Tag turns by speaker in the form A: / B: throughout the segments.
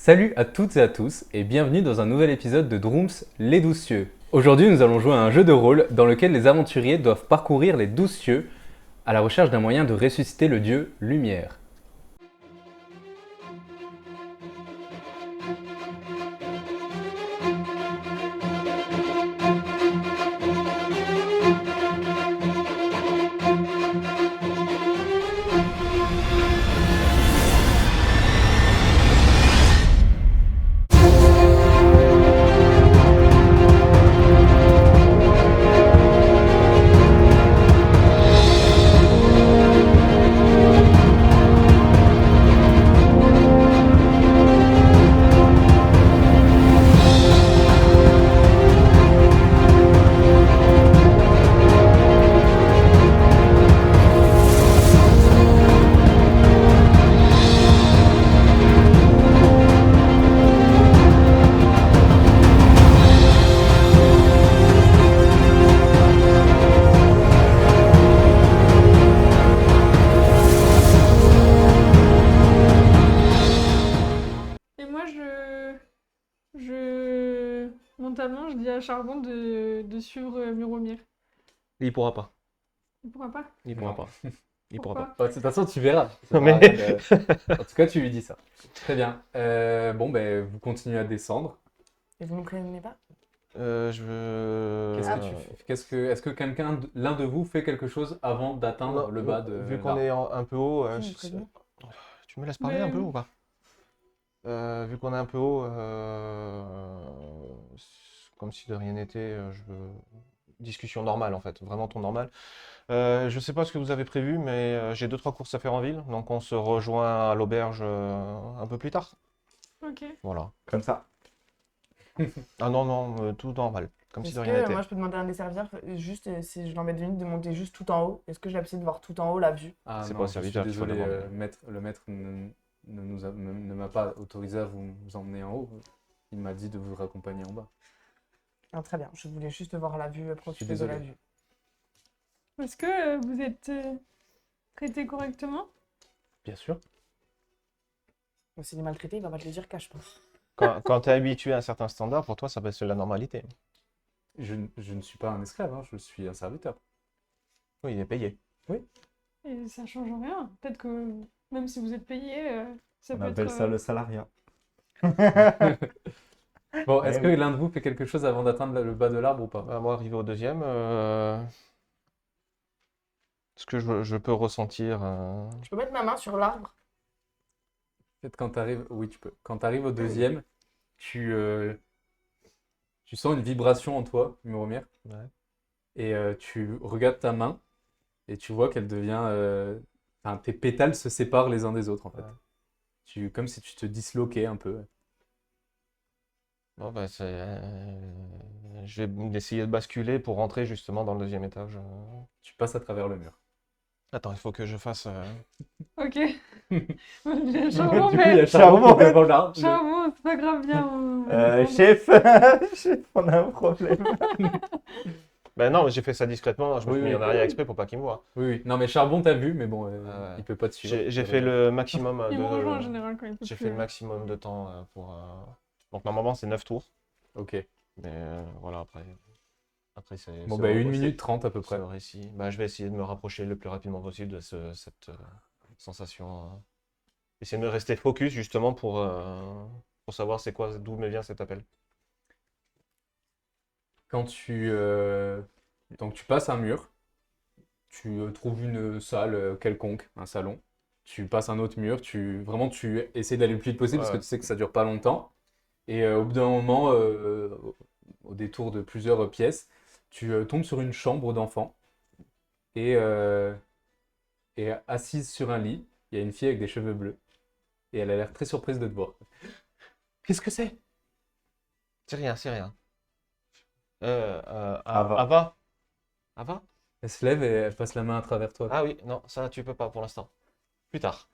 A: Salut à toutes et à tous et bienvenue dans un nouvel épisode de Drooms les 12 cieux. Aujourd'hui nous allons jouer à un jeu de rôle dans lequel les aventuriers doivent parcourir les 12 cieux à la recherche d'un moyen de ressusciter le dieu Lumière.
B: Et moi, mentalement, je dis à Charbon de suivre Muromir.
C: Il pourra pas.
B: Pourquoi pas?
C: Il pourra pas. Il pourra
B: Pourquoi?
C: pas.
A: De toute façon tu verras.
C: Non, mais-
A: En tout cas tu lui dis ça. Très bien. Vous continuez à descendre.
D: Et vous me prévenez pas?
C: Je veux.
A: Qu'est-ce que tu fais Est-ce que l'un de vous fait quelque chose avant d'atteindre
C: Non,
A: le bas de
C: Vu qu'on
A: l'arbre
C: est un peu haut,
D: Qui me prévient?
C: tu me laisses parler
B: Mais-
C: un peu ou pas? Vu qu'on est un peu haut, comme si de rien n'était, je veux discussion normale en fait, vraiment ton normal. Je sais pas ce que vous avez prévu, mais j'ai 2-3 courses à faire en ville, donc on se rejoint à l'auberge un peu plus tard.
B: Ok.
C: Voilà.
A: Comme ça.
C: Ah non, non, tout normal, comme si
D: Est-ce
C: de rien
D: que
C: n'était.
D: moi je peux demander à un des serviteurs, juste si je l'embête de minutes, de monter juste tout en haut? Est-ce que j'ai la possibilité de voir tout en haut la vue?
A: Ah
C: C'est
A: non,
C: pas au
A: je suis
C: serviteur qu'il faut
A: désolé,
C: demander.
A: le maître ne m'a pas autorisé à vous emmener en haut. Il m'a dit de vous raccompagner en bas.
D: Ah, très bien, je voulais juste voir la vue, profiter de la
A: désolé.
D: vue.
B: Est-ce que vous êtes traité correctement?
A: Bien sûr.
D: Bon, s'il est maltraité, il va pas te le dire, cache pas.
C: Quand tu es habitué à un certain standard, pour toi, ça baisse la normalité.
A: Je ne suis pas un esclave, hein, je suis un serviteur.
C: Oui, il est payé.
B: Et ça change rien. Peut-être que même si vous êtes payé, ça
E: On
B: peut
E: appelle
B: être.
E: ça le salariat.
A: Bon,
C: Eh
A: est-ce que
C: oui.
A: l'un de vous fait quelque chose avant d'atteindre le bas de l'arbre ou pas?
C: Bah, moi, arrivé au deuxième, ce que je peux ressentir.
D: Je peux mettre ma main sur l'arbre?
A: Peut-être quand tu arrives, oui, tu peux. Quand tu arrives au deuxième, tu sens une vibration en toi, Muromir,
C: Ouais.
A: et tu regardes ta main et tu vois qu'elle devient. Enfin, tes pétales se séparent les uns des autres en fait.
C: Ouais.
A: Comme si tu te disloquais un peu.
C: Bon, bah, je vais essayer de basculer pour rentrer justement dans le deuxième étage.
A: Tu passes à travers le mur.
C: Attends, il faut que je fasse.
B: Ok.
A: Du
B: Charbon,
A: coup, il y a
B: mais.
A: Charbon devant l'arbre.
B: Charbon, c'est pas grave, bien.
E: Chef, chef, on a un problème.
C: Ben non, mais j'ai fait ça discrètement. Je me
A: Oui,
C: suis mis
A: oui.
C: en arrière exprès pour pas qu'il me voie.
A: Oui, oui. Non, mais Charbon, t'as vu, mais bon,
C: Ouais.
A: il peut pas te suivre.
C: J'ai fait le maximum
B: Il me rejoint en
C: de.
B: général quand il peut
C: J'ai
B: plus.
C: fait le maximum de temps pour. Donc normalement, c'est 9 tours.
A: Ok.
C: Mais voilà, après c'est.
A: Bon,
C: c'est
A: bah,
C: le-
A: 1
C: c'est-
A: minute 30 à peu
C: c'est
A: près.
C: le récit. Bah, je vais essayer de me rapprocher le plus rapidement possible de cette sensation. Essayer de me rester focus justement pour savoir c'est quoi, d'où me vient cet appel.
A: Quand donc tu passes un mur, tu trouves une salle quelconque, un salon. Tu passes un autre mur, vraiment tu essaies d'aller le plus vite possible parce que
C: Ouais.
A: tu sais que ça dure pas longtemps. Et au bout d'un moment, au détour de plusieurs pièces, tu tombes sur une chambre d'enfant et assise sur un lit, il y a une fille avec des cheveux bleus et elle a l'air très surprise de te voir. Qu'est-ce que c'est?
C: C'est rien, c'est rien.
E: Ava.
C: Ava? Ava?
A: Elle se lève et elle passe la main à travers toi.
C: Ah oui, non, ça tu peux pas pour l'instant. Plus tard.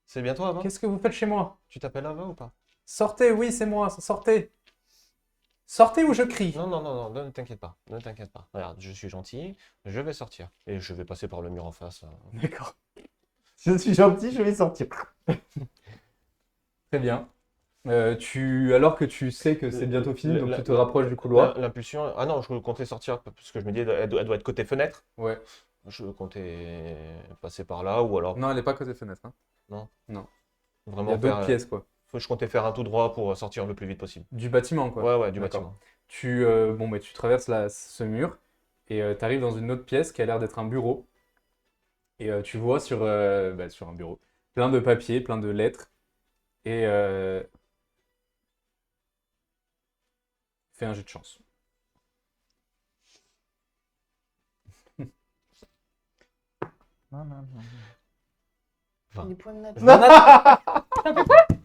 C: C'est bien toi, Ava?
A: Qu'est-ce que vous faites chez moi?
C: Tu t'appelles Ava ou pas?
A: Sortez, oui, c'est moi, sortez. Sortez ou je crie.
C: Non, non, non, non, ne t'inquiète pas, ne t'inquiète pas. Regarde, je suis gentil, je vais sortir. Et je vais passer par le mur en face.
A: D'accord.
E: Je suis gentil, je vais sortir.
A: Très bien. Alors que tu sais que c'est bientôt fini, donc tu te rapproches du couloir.
C: L'impulsion. Ah non, je comptais sortir parce que je me dis, elle doit être côté fenêtre.
A: Ouais.
C: Je comptais passer par là ou alors.
A: Non, elle est pas côté fenêtre, hein.
C: Non.
A: Non. Il y
C: Vraiment
A: a d'autres
C: faire.
A: pièces, quoi.
C: Je comptais faire un tout droit pour sortir le plus vite possible.
A: Du bâtiment, quoi.
C: Ouais, ouais, du
A: D'accord.
C: bâtiment.
A: Tu traverses ce mur et tu arrives dans une autre pièce qui a l'air d'être un bureau. Et tu vois sur un bureau plein de papiers, plein de lettres. Et fais un jet de chance.
E: Non, non, non.
C: Vingt.
D: Les points de nature.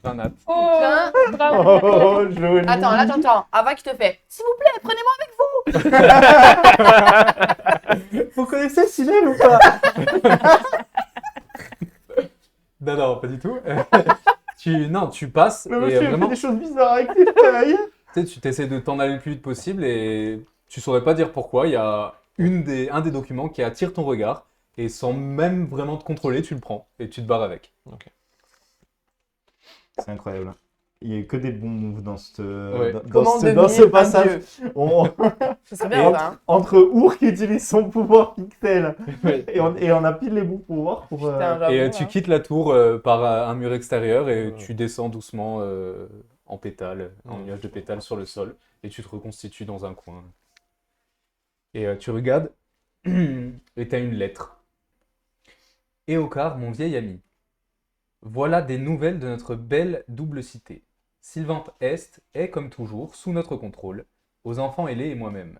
A: Un nat.
B: Oh,
D: Putain.
B: bravo.
E: Oh, joli.
D: Attends. Ava qui te fait. S'il vous plaît, prenez-moi avec vous.
E: Vous connaissez Sinel ou pas?
A: Non, pas du tout. Non, tu passes
E: Le
A: et
E: monsieur il
A: vraiment,
E: fait des choses bizarres avec les feuilles.
A: tu sais, tu essaies de t'en aller le plus vite possible et tu saurais pas dire pourquoi. Il y a un des documents qui attire ton regard et sans même vraiment te contrôler, tu le prends et tu te barres avec.
E: C'est incroyable. Il n'y a que des bons moves dans
A: Ouais.
D: Comment
E: dans ce
D: devenir un
E: passage.
D: dieu.
E: On-
D: Ce serait
E: Et
D: bien, ça. Hein.
E: entre Our qui utilise son pouvoir pixel
A: Ouais.
E: et on a pile les bons pouvoirs pour.
D: Putain, j'avoue,
A: Et
D: là.
A: tu quittes la tour par un mur extérieur et
C: Ouais.
A: tu descends doucement en pétales, en
C: Ouais.
A: nuage de pétales sur le sol et tu te reconstitues dans un coin. Et tu regardes et tu as une lettre. Éocar, mon vieil ami, voilà des nouvelles de notre belle double cité. Sylvante Est est, comme toujours, sous notre contrôle, aux enfants ailés et moi-même.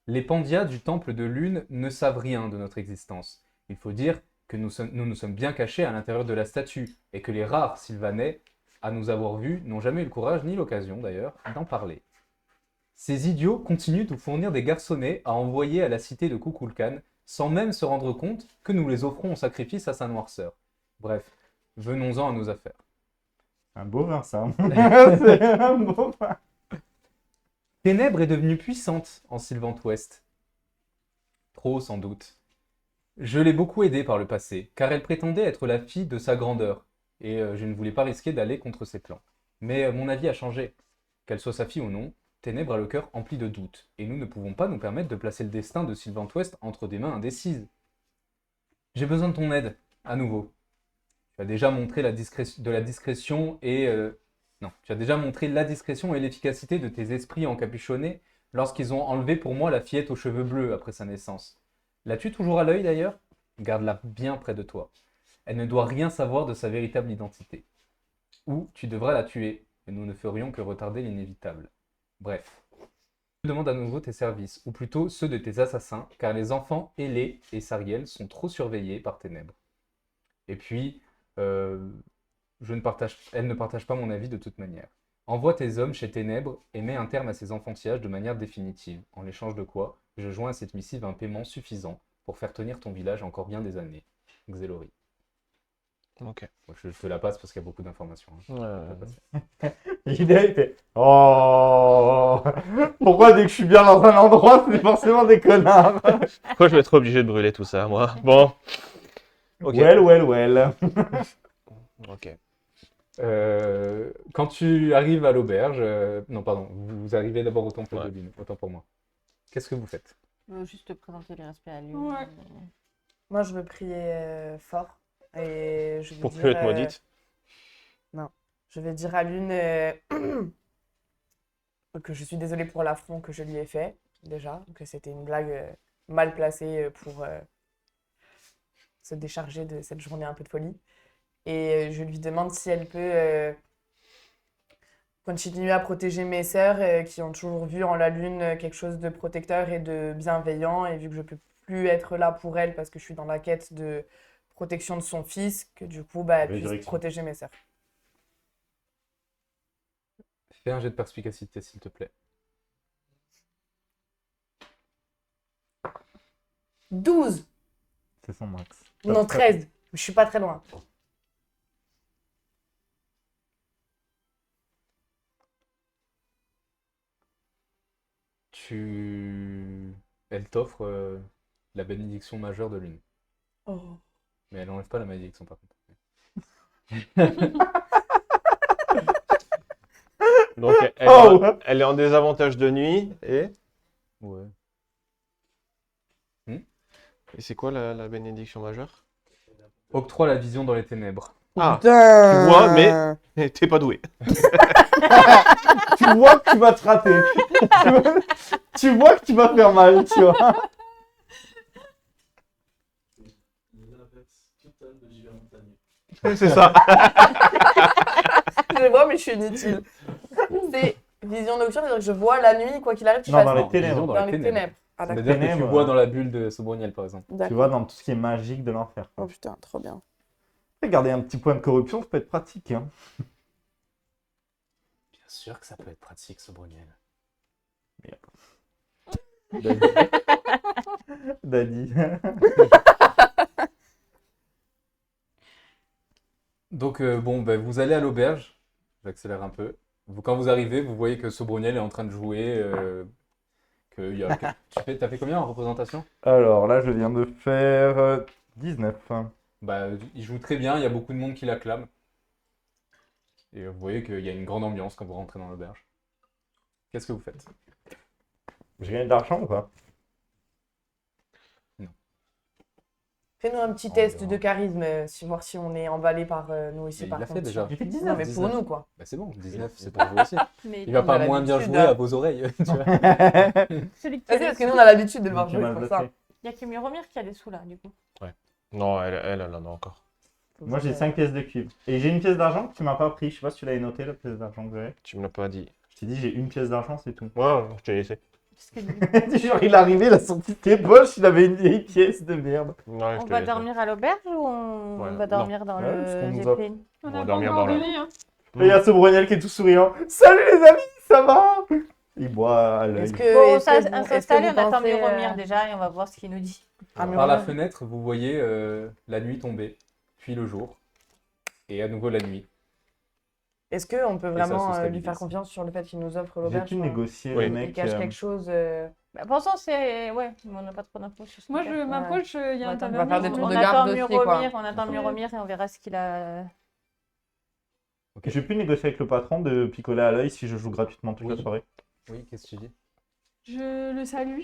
A: Les pandias du temple de lune ne savent rien de notre existence. Il faut dire que nous nous sommes bien cachés à l'intérieur de la statue, et que les rares Sylvanais, à nous avoir vus, n'ont jamais eu le courage, ni l'occasion d'ailleurs, d'en parler. Ces idiots continuent de fournir des garçonnets à envoyer à la cité de Kukulkan, sans même se rendre compte que nous les offrons en sacrifice à sa noirceur. Bref, venons-en à nos affaires.
E: Un beau vin, ça. C'est un beau vin.
A: Ténèbres est devenue puissante en Sylvante Ouest. Trop, sans doute. Je l'ai beaucoup aidée par le passé, car elle prétendait être la fille de sa grandeur, et je ne voulais pas risquer d'aller contre ses plans. Mais mon avis a changé. Qu'elle soit sa fille ou non, Ténèbres a le cœur empli de doutes, et nous ne pouvons pas nous permettre de placer le destin de Sylvante Ouest entre des mains indécises. J'ai besoin de ton aide, à nouveau. Tu as déjà montré la discrétion et... Non, tu as déjà montré la discrétion et l'efficacité de tes esprits encapuchonnés lorsqu'ils ont enlevé pour moi la fillette aux cheveux bleus après sa naissance. L'as-tu toujours à l'œil d'ailleurs? Garde-la bien près de toi. Elle ne doit rien savoir de sa véritable identité. Ou tu devras la tuer, et nous ne ferions que retarder l'inévitable. Bref. Je demande à nouveau tes services, ou plutôt ceux de tes assassins, car les enfants Ailés et Sariel sont trop surveillés par Ténèbres. Et puis, elle ne partage pas mon avis de toute manière. Envoie tes hommes chez Ténèbres et mets un terme à ces enfantillages de manière définitive, en l'échange de quoi je joins à cette missive un paiement suffisant pour faire tenir ton village encore bien des années. Xelori.
C: Ok.
A: Bon, je te la passe parce qu'il y a beaucoup d'informations. Hein. Je te la passe.
E: Il fait Oh. Pourquoi dès que je suis bien dans un endroit, c'est forcément des connards?
C: Pourquoi je vais être obligé de brûler tout ça, moi? Bon. Ok.
E: Well.
C: Ok.
A: Quand tu arrives à l'auberge, non pardon, vous arrivez d'abord au temple
C: Ouais.
A: de lune, autant pour moi. Qu'est-ce que vous faites?
F: Juste te présenter les respects à lui.
B: Ouais.
D: Moi, je veux prier fort. Et je vais
C: Pour
D: dire,
C: plus être maudite.
D: je vais dire à Lune que je suis désolée pour l'affront que je lui ai fait, déjà. Que c'était une blague mal placée pour se décharger de cette journée un peu de folie. Et je lui demande si elle peut continuer à protéger mes sœurs qui ont toujours vu en la Lune quelque chose de protecteur et de bienveillant. Et vu que je peux plus être là pour elle parce que je suis dans la quête de protection de son fils, que du coup, elle puisse
E: Résurrection.
D: protéger mes sœurs.
A: Fais un jet de perspicacité, s'il te plaît.
D: 12!
E: C'est son max.
D: Non, 13. Je suis pas très loin.
A: Elle t'offre la bénédiction majeure de lune.
D: Oh.
A: Mais elle n'enlève pas la malédiction par contre.
C: Donc,
E: Oh, ouais.
C: elle est en désavantage de nuit.
A: Ouais.
C: Et c'est quoi la bénédiction majeure?
A: Octroie la vision dans les ténèbres.
C: Ah,
D: Putain.
C: tu vois, mais t'es pas doué.
E: Tu vois que tu vas te rater. Tu vois que tu vas faire mal, tu vois.
C: C'est ça.
D: Je vois, mais je suis inutile. C'est vision nocturne, c'est-à-dire que je vois la nuit, quoi qu'il arrive, tu
E: Non,
D: fasses
E: dans les
A: Non,
E: ténèbres.
A: vision
D: dans les ténèbres. Ah, d'accord.
A: C'est-à-dire que tu
E: Ténèbres.
A: vois dans la bulle de Sobroniel, par exemple.
E: Tu
D: D'accord.
E: vois, dans tout ce qui est magique de l'enfer.
D: Oh putain, trop bien.
E: Garder un petit point de corruption, ça peut être pratique. Hein.
A: Bien sûr que ça peut être pratique, Sobroniel.
E: Daddy.
A: Donc, bon, ben, vous allez à l'auberge. J'accélère un peu. Quand vous arrivez, vous voyez que Sobroniel est en train de jouer. T'as fait combien en représentation?
E: Alors là, je viens de faire 19.
A: Bah, il joue très bien, il y a beaucoup de monde qui l'acclame. Et vous voyez qu'il y a une grande ambiance quand vous rentrez dans l'auberge. Qu'est-ce que vous faites?
E: J'ai gagné de l'argent ou pas?
D: Fais-nous un petit
A: On
D: test
A: verra.
D: de charisme, voir si on est emballé par nous aussi,
A: Mais il
D: par
A: l'a fait
D: contre.
A: déjà.
E: J'ai fait
D: Non,
E: 19.
D: mais pour
A: 19.
D: nous, quoi.
A: Bah, c'est bon, 19, c'est pour vous aussi.
F: Mais
A: Il va
D: On
A: pas
D: a
A: moins bien
D: l'habitude,
A: jouer
D: hein.
A: à vos oreilles, tu vois.
F: celui qui
D: Ah,
F: a
D: c'est
F: les
D: parce que
F: sous,
D: nous, on a l'habitude de le voir
E: J'ai
D: jouer,
E: mal
D: c'est pour
E: bossé.
D: ça.
F: il y a que Muromir qui a des sous là, du coup.
C: Non, elle en a encore.
E: Moi, j'ai 5 pièces de cuivre. Et j'ai une pièce d'argent que tu m'as pas pris. Je sais pas si tu l'avais noté, la pièce d'argent que j'avais.
C: Tu me l'as pas dit.
E: Je t'ai dit, j'ai une pièce d'argent, c'est tout.
C: Ouais, je t'ai laissé.
F: Parce que
E: Genre, il est arrivé, il a sorti de tes poches, il avait une vieille pièce de merde.
C: Ouais,
F: on va dormir à l'auberge ou
C: Ouais,
F: on va dormir dans
E: Ouais, ce qu'on
F: le
E: nous offre.
F: Zeppelin?
B: On
C: va
B: n'a pas
C: dormir
B: encore
C: dans
B: de
C: la-
B: lit, hein.
E: Et il y a ce Brunel qui est tout souriant. Salut les amis, ça va? Il boit à l'œil.
D: Est-ce que.
F: Bon,
D: est-ce
F: ça,
D: que vous-
F: on
D: est-ce que
F: s'installe et
D: vous
F: on attend
D: pensez,
F: Muromir déjà et on va voir ce qu'il nous dit.
D: Ah,
A: Par la
D: Muromir.
A: fenêtre, vous voyez la nuit tomber, puis le jour, et à nouveau la nuit.
D: Est-ce qu'on peut
A: ça
D: vraiment
A: se
D: lui
A: stabilise.
D: faire confiance sur le fait qu'il nous offre
E: J'ai
D: l'auberge?
E: pu
D: quoi
E: négocier
C: Oui.
E: le
D: Il
E: mec.
D: cache quelque chose.
F: Bah, pensons, c'est. Ouais, mais on n'a pas trop d'infos sur ce qu'il
B: Moi,
F: cache.
B: je m'approche, il y a un
D: Attends, on va
B: tavernier.
D: faire des
B: je
D: tours
F: On
D: de
B: demande-
D: garde
F: attend
D: aussi, quoi.
F: Muromir, on attend Muromir et on verra ce qu'il a.
E: J'ai pu négocier avec le patron de picoler à l'œil si je joue gratuitement toute la
A: Oui.
E: soirée.
A: Oui, qu'est-ce que tu dis?
B: Je le salue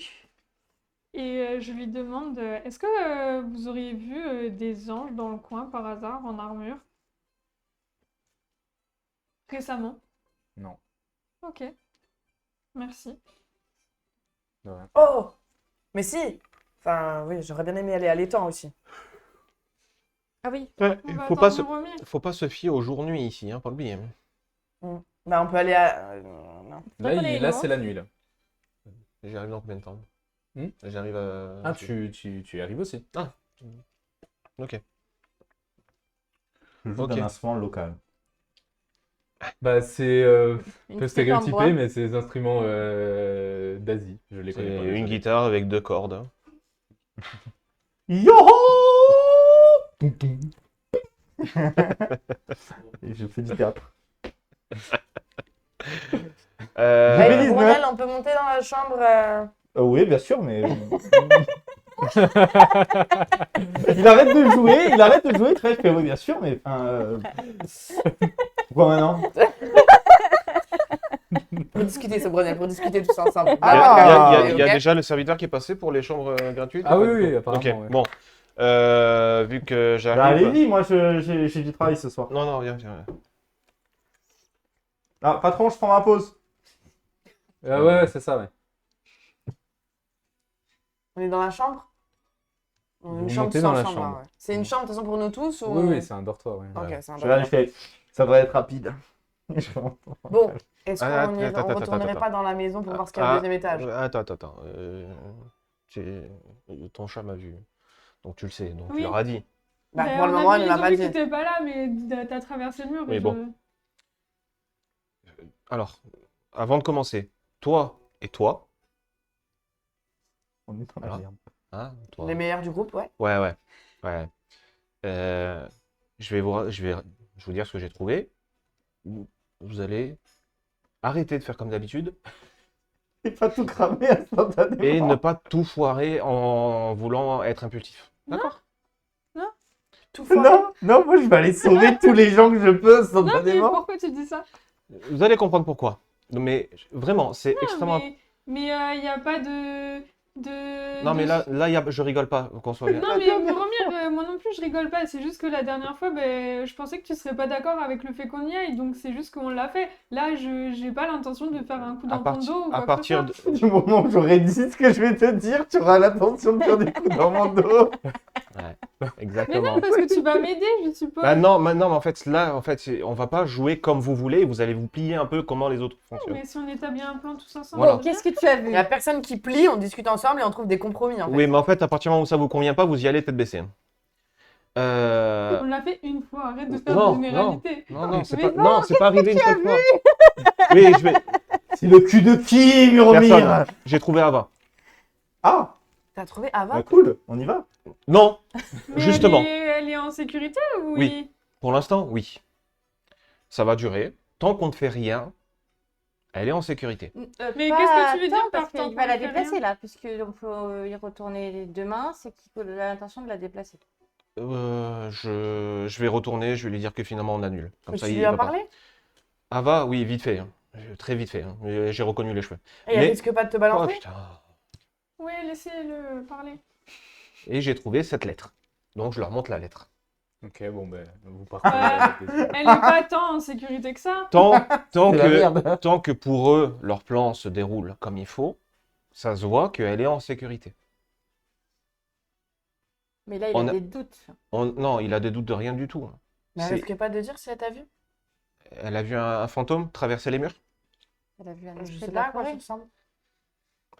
B: et je lui demande est-ce que vous auriez vu des anges dans le coin par hasard en armure récemment?
A: Non.
B: Ok, merci.
A: De rien.
D: Oh! Mais si! Enfin, oui, j'aurais bien aimé aller à l'étang aussi.
F: Ah oui,
C: Ouais,
B: On va
C: faut pas
B: attendre
C: se...
B: Muromir.
C: faut pas se fier au jour-nuit ici, hein, pas oublier.
D: Bah, on peut aller à. Non.
A: Là,
F: qu'on est
A: là
F: loin.
A: c'est la nuit, là.
C: J'arrive dans combien de temps?
A: Hmm
C: J'arrive à...
A: Ah, tu y arrives aussi.
C: Ok.
E: Je joue
C: Ok.
E: d'un instrument local.
A: Bah, c'est
F: une
A: un peu
F: petite en bois.
A: stéréotypé, mais c'est des instruments d'Asie. Je les connais pas.
C: C'est une
A: désolé.
C: guitare avec 2 cordes.
E: Yo! Toum, toum. Et je fais du théâtre.
C: Euh,
E: J'ai
D: Hey,
E: fait
D: Brunel, on peut monter dans la chambre.
E: Oui, bien sûr, mais. Il arrête de jouer, très je fais oui, bien sûr, mais enfin. Pourquoi maintenant?
D: Pour discuter, ce Brunel, pour discuter tous ensemble.
C: Il y a,
E: Ah,
C: il y a
D: ok.
C: déjà le serviteur qui est passé pour les chambres gratuites?
A: Ah
C: ou
A: oui,
C: pas du
A: oui,
C: tout
A: apparemment,
C: Ok,
A: ouais.
C: bon. Vu que
E: Bah,
C: j'arrive...
E: allez-y, moi j'ai du travail ce soir.
C: Non, non, viens, viens.
E: Ah, patron, je prends ma pause.
A: Ouais, c'est ça, ouais.
D: On est dans la chambre?
A: Vous
D: Une chambre
A: montez
D: tous
A: dans la
D: ensemble,
A: chambre.
D: là, ouais. C'est une chambre de toute façon pour nous tous ou...
A: Oui, oui, c'est un dortoir, ouais.
D: Ok, c'est un
E: Je regarde, je
D: d'accord.
E: fais. Ça devrait être rapide.
D: Bon, est-ce
C: Ah,
D: qu'on
C: attends,
D: retournerait
C: attends.
D: pas dans la maison pour voir ce qu'il y a au deuxième étage?
C: Attends. Ton chat m'a vu. Donc tu le sais, donc tu
B: Oui.
C: leur as dit.
D: Bah,
B: Ben,
D: pour le
B: on a
D: moment,
B: vu-
D: il ne
B: ils
D: l'a
B: ont
D: pas
B: vu
D: dit.
B: que t'étais pas là, mais t'as traversé le mur.
C: Oui,
B: et
C: bon. Alors, avant de commencer, toi et toi,
E: On est dans la
C: Voilà.
E: merde.
C: hein, toi.
D: Les meilleurs du groupe, ouais.
C: Ouais. Je vais vous dire ce que j'ai trouvé. Vous allez arrêter de faire comme d'habitude
E: Et pas tout cramer instantanément.
C: et ne pas tout foirer en voulant être impulsif. D'accord?
D: Tout foiré.
E: Non, moi je vais aller sauver tous les gens que je peux
B: Non, mais
E: instantanément.
B: pourquoi tu dis ça?
C: Vous allez comprendre pourquoi. Non, mais vraiment, c'est
B: Non,
C: extrêmement.
B: mais il n'y a pas
C: Non, mais je rigole pas, qu'on soit bien.
B: Non, mais Boromir, moi non plus, je rigole pas. C'est juste que la dernière fois, ben, je pensais que tu serais pas d'accord avec le fait qu'on y aille. Donc, c'est juste qu'on l'a fait. Là, je j'ai pas l'intention de faire un coup dans ton dos ou
C: à
B: quoi que ce
C: partir
B: soit.
C: de.
E: Du moment où j'aurais dit ce que je vais te dire, tu auras l'intention de faire des coups dans mon dos.
B: Mais
C: Exactement.
B: non, parce que tu vas m'aider, je suppose.
C: Bah non, mais en fait, là, on va pas jouer comme vous voulez, vous allez vous plier un peu comment les autres fonctionnent.
B: Mais si on établit un plan tous ensemble.
C: Voilà.
F: Bon, qu'est-ce que tu as vu?
D: Il n'y a personne qui plie, on discute ensemble et on trouve des compromis en fait.
C: Oui, mais en fait, à partir du moment où ça vous convient pas, vous y allez tête baissée.
B: On l'a fait une fois, arrête de faire
C: Non,
B: des généralités.
C: Non, c'est
B: Mais
C: pas, non, c'est pas arrivé une seule fois. Oui,
E: C'est le cul de qui, Muromir?
C: Personne. J'ai trouvé Ava.
E: Ah,
D: T'as trouvé Ava?
E: bah cool, on y va.
C: Non,
B: Mais
C: justement.
B: elle est en sécurité ou
C: Oui. Pour l'instant, oui. Ça va durer. Tant qu'on ne fait rien, elle est en sécurité.
B: Mais qu'est-ce que tu veux dire par
F: Parce
B: tant
F: qu'il va
B: qu'on
F: la
B: fait
F: déplacer
B: rien
F: là, puisqu'on peut y retourner demain, c'est qu'il a l'intention de la déplacer.
C: Je vais retourner, je vais lui dire que finalement on annule. Comme
D: Mais
C: ça,
D: tu
C: il
D: lui as
C: va pas.
D: parlé?
C: Ava, oui, vite fait. Très vite fait. J'ai reconnu les cheveux.
D: Et elle
C: Mais-
D: risque pas de te
C: Oh
D: balancer?
C: putain.
B: Oui, laissez-le parler.
C: Et j'ai trouvé cette lettre. Donc je leur montre la lettre.
A: Ok, bon, ben, vous partez.
B: Elle est pas tant en sécurité que ça.
C: Tant
E: C'est la
C: que,
E: merde.
C: tant que pour eux, leur plan se déroule comme il faut, ça se voit qu'elle est en sécurité.
F: Mais là, il
C: On
F: a
C: a-
F: des doutes.
C: Non, il a des doutes de rien du tout.
D: Mais elle
C: C'est-
D: risque pas de dire si elle t'a vu?
C: Elle a vu un fantôme traverser les murs?
F: Elle a vu un
D: Je
F: esprit
D: sais
F: de
D: pas
F: la
D: à quoi ça
F: forêt.
D: ressemble.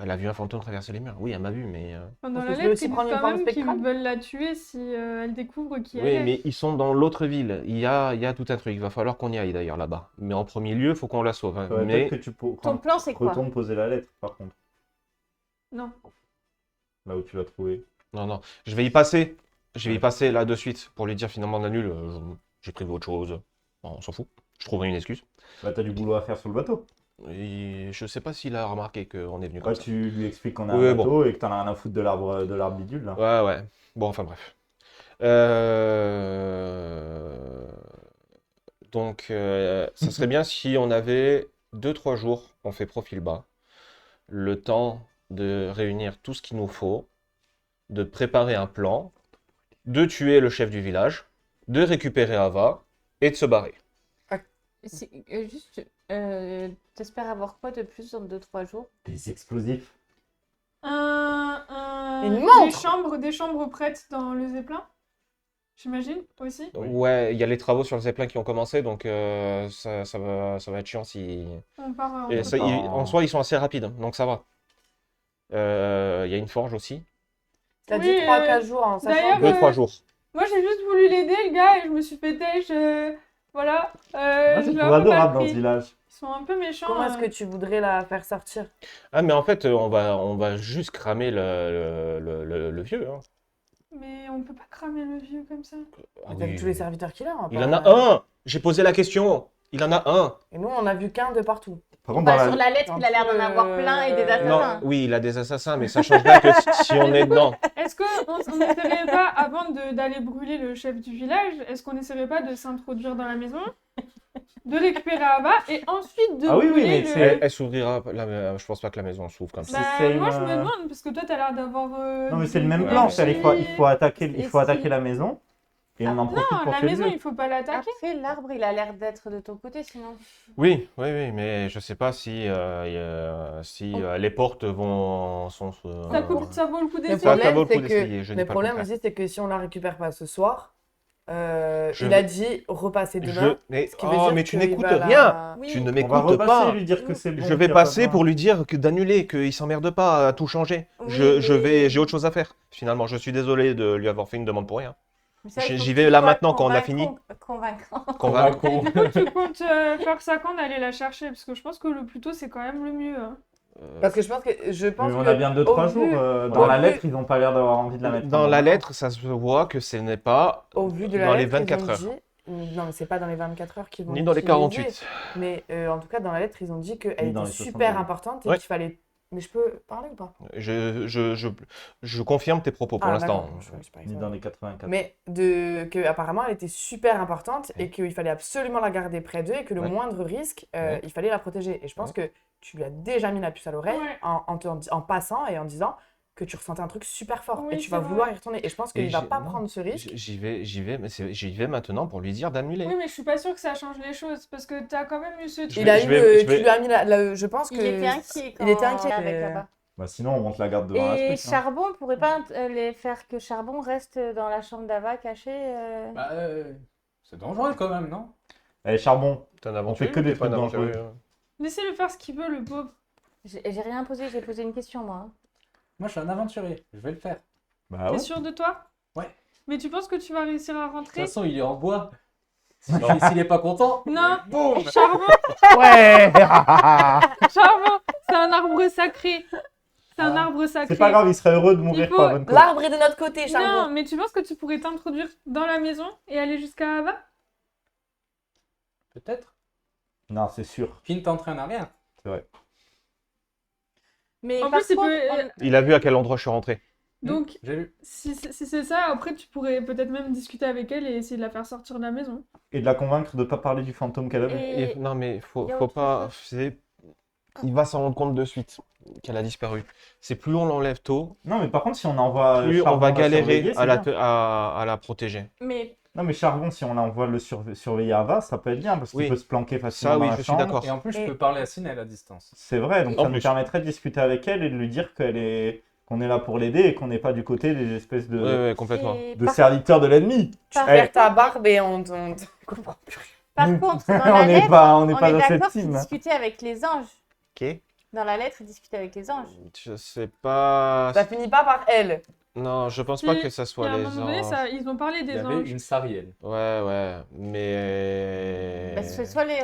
C: Elle a vu un fantôme traverser les murs. Oui, elle m'a vu, mais.
B: Dans
D: Parce
B: la
D: que tu peux
B: lettre,
D: aussi
B: ils disent
D: prendre une
B: quand
D: forme
B: même qu'ils
D: spectrale.
B: veulent la tuer si elle découvre qui elle
C: Oui,
B: est.
C: mais ils sont dans l'autre ville. Il y a tout un truc. Il va falloir qu'on y aille d'ailleurs là-bas. Mais en premier lieu, il faut qu'on la sauve. Hein.
E: Faudrait
C: Mais
E: peut-être que tu
F: Ton plan, c'est quoi?
E: retournes poser la lettre, par contre,
B: Non.
E: là où tu l'as trouvée.
C: non, je vais y passer. Je vais y passer là de suite pour lui dire finalement on annule. J'ai prévu autre chose. Bon, on s'en fout. Je trouverai une excuse.
E: Bah, t'as du boulot à faire sur le bateau.
C: Et je sais pas s'il a remarqué qu'on est venu
E: Bah,
C: comme ça.
E: tu lui expliques qu'on a
C: Oui,
E: un
C: bon.
E: bateau et que t'en as rien à foutre de l'arbre bidule, là.
C: Ouais. Bon, enfin bref. Donc, ça serait bien si on avait 2-3 jours, on fait profil bas, le temps de réunir tout ce qu'il nous faut, de préparer un plan, de tuer le chef du village, de récupérer Ava et de se barrer.
F: Juste, t'espères avoir quoi de plus dans 2-3 jours?
E: Des explosifs.
D: Une montre.
B: Des chambres prêtes dans le Zeppelin, j'imagine, aussi.
E: Oui.
C: Ouais, il y a les travaux sur le Zeppelin qui ont commencé, donc ça va être chiant si...
B: On part en...
C: Et ça, en soi, ils sont assez rapides, hein, donc ça va. Il y a une forge aussi.
D: T'as
B: Oui,
D: dit 3-4 jours en sachant
B: d'ailleurs,
D: que...
C: 2-3 jours.
B: Moi, j'ai juste voulu l'aider, le gars, et je me suis fait têche. Voilà.
E: Moi,
B: Je
E: j'ai
B: l'ai
E: trouvé
B: un peu mal
E: adorable dans
B: pris.
E: ce village.
B: Ils sont un peu méchants.
D: Comment est-ce que tu voudrais la faire sortir?
C: Ah, mais en fait, on va juste cramer le vieux. Hein.
B: Mais on peut pas cramer le vieux comme ça.
C: Ah
D: T'as
C: oui.
D: vu tous les serviteurs qu'il a, hein,
C: Il
D: pas-
C: en a un! J'ai posé la question. Il en a un.
D: Et nous, on a vu qu'un de partout.
E: Par contre,
F: Bah,
E: dans la-
F: sur la lettre, il a l'air d'en avoir plein et des
C: Non,
F: assassins.
C: oui, il a des assassins, mais ça change rien que si on est dedans.
B: Est-ce qu'on n'essaierait pas, avant d'aller brûler le chef du village, est-ce qu'on n'essaierait pas de s'introduire dans la maison, de récupérer Ava et ensuite de
E: Ah oui, oui,
B: brûler
E: mais
B: le...
E: c'est-
C: Elle s'ouvrira. Je pense pas que la maison s'ouvre comme ça.
B: Bah,
E: c'est
B: moi,
E: une,
B: je me demande, parce que toi, t'as l'air d'avoir...
E: Non, mais c'est le
B: du
E: même
B: coup,
E: plan.
C: Ouais,
E: c'est-à-dire il faut attaquer la maison et on en profite
B: Non,
E: pour
B: la
E: tuer le
B: maison,
E: vieux.
B: il faut pas l'attaquer.
F: Après, l'arbre, il a l'air d'être de ton côté, sinon.
C: Oui, mais je sais pas si les portes sont.
B: Ça vaut le coup
D: Le
B: d'essayer.
C: Ça
D: problème,
C: vaut le coup
D: c'est
C: d'essayer, je
D: que,
C: dis
D: le
C: pas le
D: problème
C: contraire.
D: aussi, c'est que si on la récupère pas ce soir,
C: Je
D: il
C: vais-
D: a dit repasser demain.
C: Mais,
D: Ce qui veut dire
C: mais tu
D: qu'il
C: n'écoutes
D: va la-
C: rien.
F: Oui.
C: Tu ne
E: On va
C: m'écoutes
E: repasser
C: pas.
E: et lui dire que c'est bon.
C: Je
E: qu'il
C: vais
E: y a pas
C: passer
E: besoin.
C: pour lui dire que d'annuler, qu'il s'emmerde pas à tout changer.
F: Oui,
C: J'ai autre chose à faire. Finalement, je suis désolé de lui avoir fait une demande pour rien.
F: Mais ça, il faut
C: J'y
F: que
C: vais
F: tu
C: là
F: sois
C: maintenant quand on a fini.
F: Convaincant.
C: Convaincre.
B: Du coup, tu comptes faire ça quand d'aller la chercher? Parce que je pense que le plus tôt, c'est quand même le mieux. Hein.
D: Parce que je pense
E: Mais on
D: que
E: a bien 2-3
D: au
E: jours.
D: vu-
E: Dans
D: au
E: la
D: vu-
E: lettre, ils n'ont pas l'air d'avoir envie de la mettre.
C: Dans
E: en
C: la
E: avant.
C: lettre, ça se voit que ce n'est pas
D: Au vu de la
C: dans les
D: lettre, ils
C: 24
D: ont
C: heures.
D: dit... Non, mais c'est pas dans les 24 heures qu'ils vont
C: ni dans les
D: l'utiliser.
C: 48.
D: Mais en tout cas, dans la lettre, ils ont dit qu'elle
E: Ni dans
D: était
E: les 60
D: super
E: jours.
D: importante et
C: Ouais.
D: qu'il fallait Mais je peux parler ou pas?
C: Je confirme tes propos pour
D: Ah,
C: l'instant.
D: d'accord, je suis pas
E: Ni dans les 84.
D: Mais que apparemment elle était super importante et qu'il fallait absolument la garder près d'eux et que le
C: Ouais.
D: moindre risque,
C: Ouais.
D: il fallait la protéger. Et je pense que tu lui as déjà mis la puce à l'oreille
B: Ouais.
D: en passant et en disant que tu ressentais un truc super fort
B: Oui,
D: et tu
B: c'est
D: vas
B: vrai.
D: vouloir y retourner. Et je pense qu'il va pas
C: non,
D: prendre ce risque.
C: J'y vais, mais j'y vais maintenant pour lui dire d'annuler.
B: Oui, mais je suis pas sûre que ça change les choses parce que t'as quand même eu ce truc.
C: Je
D: Il
C: vais-
D: a
C: je
D: eu,
C: vais- je
D: tu
C: vais-
D: lui as mis je pense que
F: Il était inquiet quand
D: il était inquiet.
F: avec là-bas.
E: Bah, sinon, on monte la garde devant la
F: Et
E: truc. hein.
F: Charbon, on pourrait pas les faire que Charbon reste dans la chambre d'Ava caché
A: Bah, c'est dangereux quand même, non?
E: Eh, Charbon,
C: T'es un
E: fait
C: aventurier
E: que
C: ou
E: des
C: t'es pas un
E: trucs dangereux.
C: aventurier,
B: Laissez-le faire ce qu'il veut, le pauvre.
F: J'ai rien posé, j'ai posé une question moi. hein.
A: Moi, je suis un aventurier, je vais le faire.
E: bah
B: T'es
E: ouais.
B: sûr de toi?
A: Ouais.
B: Mais tu penses que tu vas réussir à
A: De toute
B: rentrer?
A: façon, il est en bois. S'il est pas content,
B: Non,
A: boum!
B: Charbon,
E: Ouais.
B: Charbon, c'est un arbre sacré. C'est un arbre sacré.
E: C'est pas grave, il serait heureux de mourir
B: Il faut-
E: par la bonne cause.
D: L'arbre est de notre côté,
B: Non,
D: Charbon.
B: mais tu penses que tu pourrais t'introduire dans la maison et aller jusqu'à Ava?
A: Peut-être.
E: Non, c'est sûr.
A: Qui ne t'entraîne à rien.
F: Mais
B: En
F: par
B: plus, il
F: contre,
B: peut-
C: Il a vu à quel endroit je suis rentré.
B: Donc,
A: J'ai vu.
B: si c'est ça, après tu pourrais peut-être même discuter avec elle et essayer de la faire sortir de la maison.
E: Et de la convaincre de pas parler du fantôme qu'elle a vu.
F: Et-
C: Non, mais
F: il y a
C: faut
F: autre
C: pas. Il va s'en rendre compte de suite qu'elle a disparu. C'est plus on l'enlève tôt,
E: Non, mais par contre, si on envoie
C: plus on
E: Charbon
C: va
E: la
C: galérer
E: surveiller, c'est
C: à
E: bien.
C: à la protéger.
F: mais
E: Non, mais Charbon, si on l'envoie le surveiller à Ava, ça peut être bien parce qu'il
C: Oui.
E: peut se planquer facilement
C: Ça, oui,
E: dans la
C: je suis
E: chambre.
C: d'accord.
A: Et en plus, je
D: Et-
A: peux parler à Sinel à distance.
E: C'est vrai, donc
C: En
E: ça nous
C: plus.
E: permettrait de discuter avec elle et de lui dire qu'on est là pour l'aider et qu'on n'est pas du côté des espèces
C: Ouais, ouais, complètement.
F: et
E: de
F: par,
E: serviteurs de l'ennemi.
D: Tu
F: par-
D: perds ta barbe et on te comprend plus rien.
F: par
E: Nous.
F: contre, dans
E: on
F: la
E: n'est
F: lettre,
E: pas, on
F: on
E: n'est pas
F: est
E: dans cette
F: d'accord qu'il
E: team. hein.
F: discutait avec les anges.
C: Ok.
F: Dans la lettre, il discutait avec les anges.
C: Je sais pas.
D: Ça finit pas par elle.
C: Non, je pense pas
B: Si,
C: que ça
B: Et
C: soit
B: à un
C: les
B: moment donné,
C: anges.
B: ils ont parlé
A: Il y
B: des
A: avait
B: anges.
A: une Sariel.
C: Ouais, ouais, mais.
F: Bah, c'est soit les.